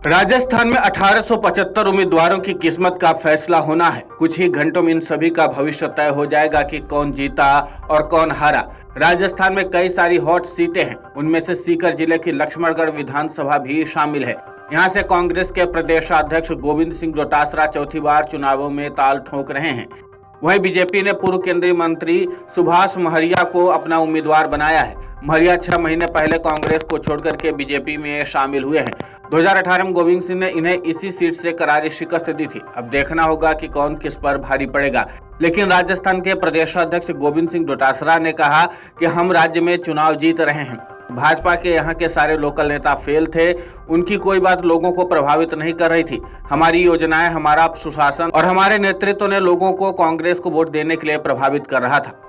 राजस्थान में 1875 उम्मीदवारों की किस्मत का फैसला होना है। कुछ ही घंटों में इन सभी का भविष्य तय हो जाएगा कि कौन जीता और कौन हारा। राजस्थान में कई सारी हॉट सीटें हैं, उनमें से सीकर जिले की लक्ष्मणगढ़ विधानसभा भी शामिल है। यहाँ से कांग्रेस के प्रदेशाध्यक्ष गोविंद सिंह डोटासरा चौथी बार चुनावों में ताल ठोक रहे हैं। वहीं बीजेपी ने पूर्व केंद्रीय मंत्री सुभाष महरिया को अपना उम्मीदवार बनाया है। महरिया 6 महीने पहले कांग्रेस को छोड़कर के बीजेपी में शामिल हुए हैं। 2018 में गोविंद सिंह ने इन्हें इसी सीट से करारी शिकस्त दी थी। अब देखना होगा कि कौन किस पर भारी पड़ेगा। लेकिन राजस्थान के प्रदेशाध्यक्ष गोविंद सिंह डोटासरा ने कहा कि हम राज्य में चुनाव जीत रहे हैं। भाजपा के यहाँ के सारे लोकल नेता फेल थे, उनकी कोई बात लोगों को प्रभावित नहीं कर रही थी। हमारी योजनाएं, हमारा सुशासन और हमारे नेतृत्व ने लोगों को कांग्रेस को वोट देने के लिए प्रभावित कर रहा था।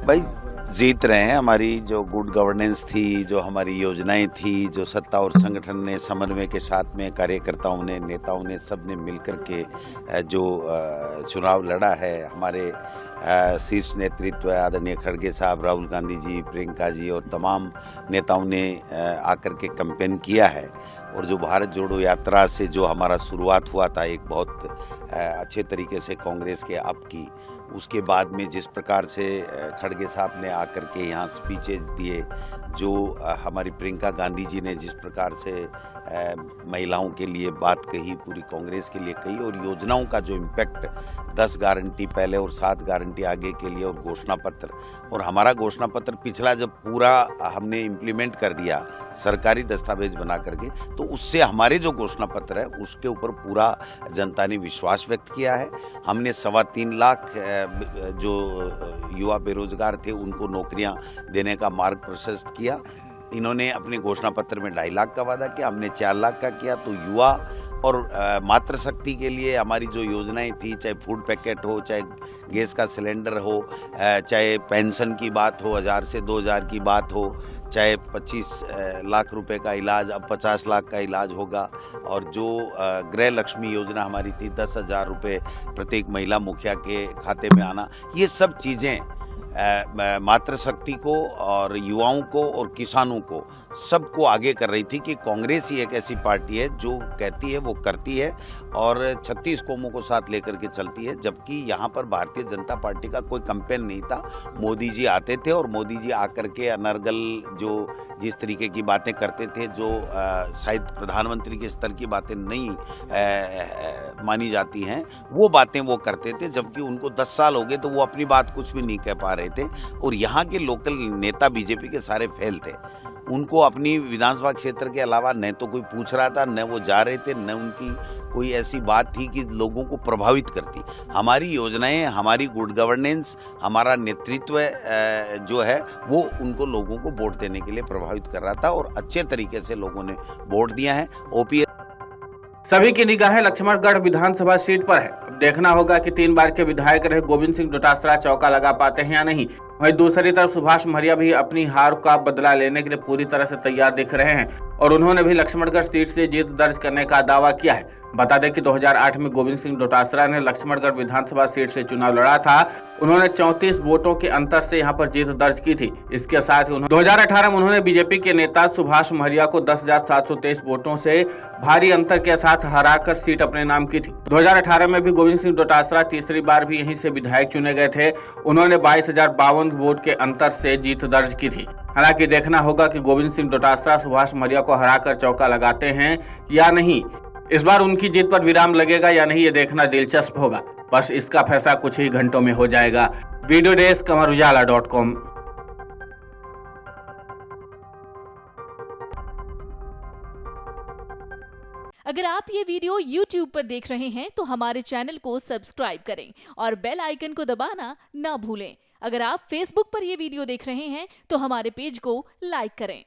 भाई जीत रहे हैं। हमारी जो गुड गवर्नेंस थी, जो हमारी योजनाएं थी, जो सत्ता और संगठन ने समन्वय के साथ में कार्यकर्ताओं ने, नेताओं ने, सब ने मिलकर के जो चुनाव लड़ा है, हमारे शीर्ष नेतृत्व आदरणीय खड़गे साहब, राहुल गांधी जी, प्रियंका जी और तमाम नेताओं ने आकर के कैंपेन किया है। और जो भारत जोड़ो यात्रा से जो हमारा शुरुआत हुआ था एक बहुत अच्छे तरीके से कांग्रेस के अब की, उसके बाद में जिस प्रकार से खड़गे साहब ने आकर के यहाँ स्पीचेज दिए, जो हमारी प्रियंका गांधी जी ने जिस प्रकार से महिलाओं के लिए बात कही, पूरी कांग्रेस के लिए कही, और योजनाओं का जो इम्पैक्ट 10 गारंटी पहले और 7 गारंटी आगे के लिए, और घोषणा पत्र, और हमारा घोषणा पत्र पिछला जब पूरा हमने इम्प्लीमेंट कर दिया सरकारी दस्तावेज बना करके, तो उससे हमारे जो घोषणा पत्र है उसके ऊपर पूरा जनता ने विश्वास व्यक्त किया है। हमने 3.25 लाख जो युवा बेरोजगार थे उनको नौकरियां देने का मार्ग प्रशस्त किया। इन्होंने अपने घोषणा पत्र में 2.5 लाख का वादा किया, हमने 4 लाख का किया। तो युवा और मातृशक्ति के लिए हमारी जो योजनाएं थी, चाहे फूड पैकेट हो, चाहे गैस का सिलेंडर हो, चाहे पेंशन की बात हो, 1000 से 2000 की बात हो, चाहे 25 लाख रुपए का इलाज, अब 50 लाख का इलाज होगा। और जो गृह लक्ष्मी योजना हमारी थी, 10,000 रुपये प्रत्येक महिला मुखिया के खाते में आना, ये सब चीज़ें मातृशक्ति को और युवाओं को और किसानों को सबको आगे कर रही थी कि कांग्रेस ही एक ऐसी पार्टी है जो कहती है वो करती है और 36 कौमों को साथ लेकर के चलती है। जबकि यहाँ पर भारतीय जनता पार्टी का कोई कैंपेन नहीं था। मोदी जी आते थे और मोदी जी आकर के अनर्गल जो जिस तरीके की बातें करते थे, जो शायद प्रधानमंत्री के स्तर की बातें नहीं मानी जाती हैं, वो बातें वो करते थे। जबकि उनको 10 साल हो गए तो वो अपनी बात कुछ भी नहीं कह पा रहे थे। और यहाँ के लोकल नेता बीजेपी के सारे फेल थे। उनको अपनी विधानसभा क्षेत्र के अलावा न तो कोई पूछ रहा था, न वो जा रहे थे, न उनकी कोई ऐसी बात थी कि लोगों को प्रभावित करती। हमारी योजनाएं, हमारी गुड गवर्नेंस, हमारा नेतृत्व जो है वो उनको लोगों को वोट देने के लिए प्रभावित कर रहा था और अच्छे तरीके से लोगों ने वोट दिया है। ओपीएस सभी की निगाहें लक्ष्मणगढ़ विधानसभा सीट पर है। अब देखना होगा कि 3 बार के विधायक रहे गोविंद सिंह डोटासरा चौका लगा पाते हैं या नहीं। वहीं दूसरी तरफ सुभाष महरिया भी अपनी हार का बदला लेने के लिए पूरी तरह से तैयार दिख रहे हैं और उन्होंने भी लक्ष्मणगढ़ सीट से जीत दर्ज करने का दावा किया है। बता दें कि 2008 में गोविंद सिंह डोटासरा ने लक्ष्मणगढ़ विधानसभा सीट से चुनाव लड़ा था। उन्होंने 34 वोटों के अंतर से यहां पर जीत दर्ज की थी। इसके साथ ही 2018 में उन्होंने बीजेपी के नेता सुभाष महरिया को 10,723 वोटों से भारी अंतर के साथ हराकर सीट अपने नाम की थी। 2018 में भी गोविंद सिंह डोटासरा तीसरी बार भी यहीं से विधायक चुने गए थे। उन्होंने 22,052 वोट के अंतर से जीत दर्ज की थी। हालांकि देखना होगा कि गोविंद सिंह डोटासरा सुभाष महरिया को हराकर चौका लगाते हैं या नहीं। इस बार उनकी जीत पर विराम लगेगा या नहीं, ये देखना दिलचस्प होगा। बस इसका फैसला कुछ ही घंटों में हो जाएगा। वीडियो डेस्क अमरउजाला.com। अगर आप ये वीडियो YouTube पर देख रहे हैं तो हमारे चैनल को सब्सक्राइब करें और बेल आइकन को दबाना ना भूलें। अगर आप Facebook पर ये वीडियो देख रहे हैं तो हमारे पेज को लाइक करें।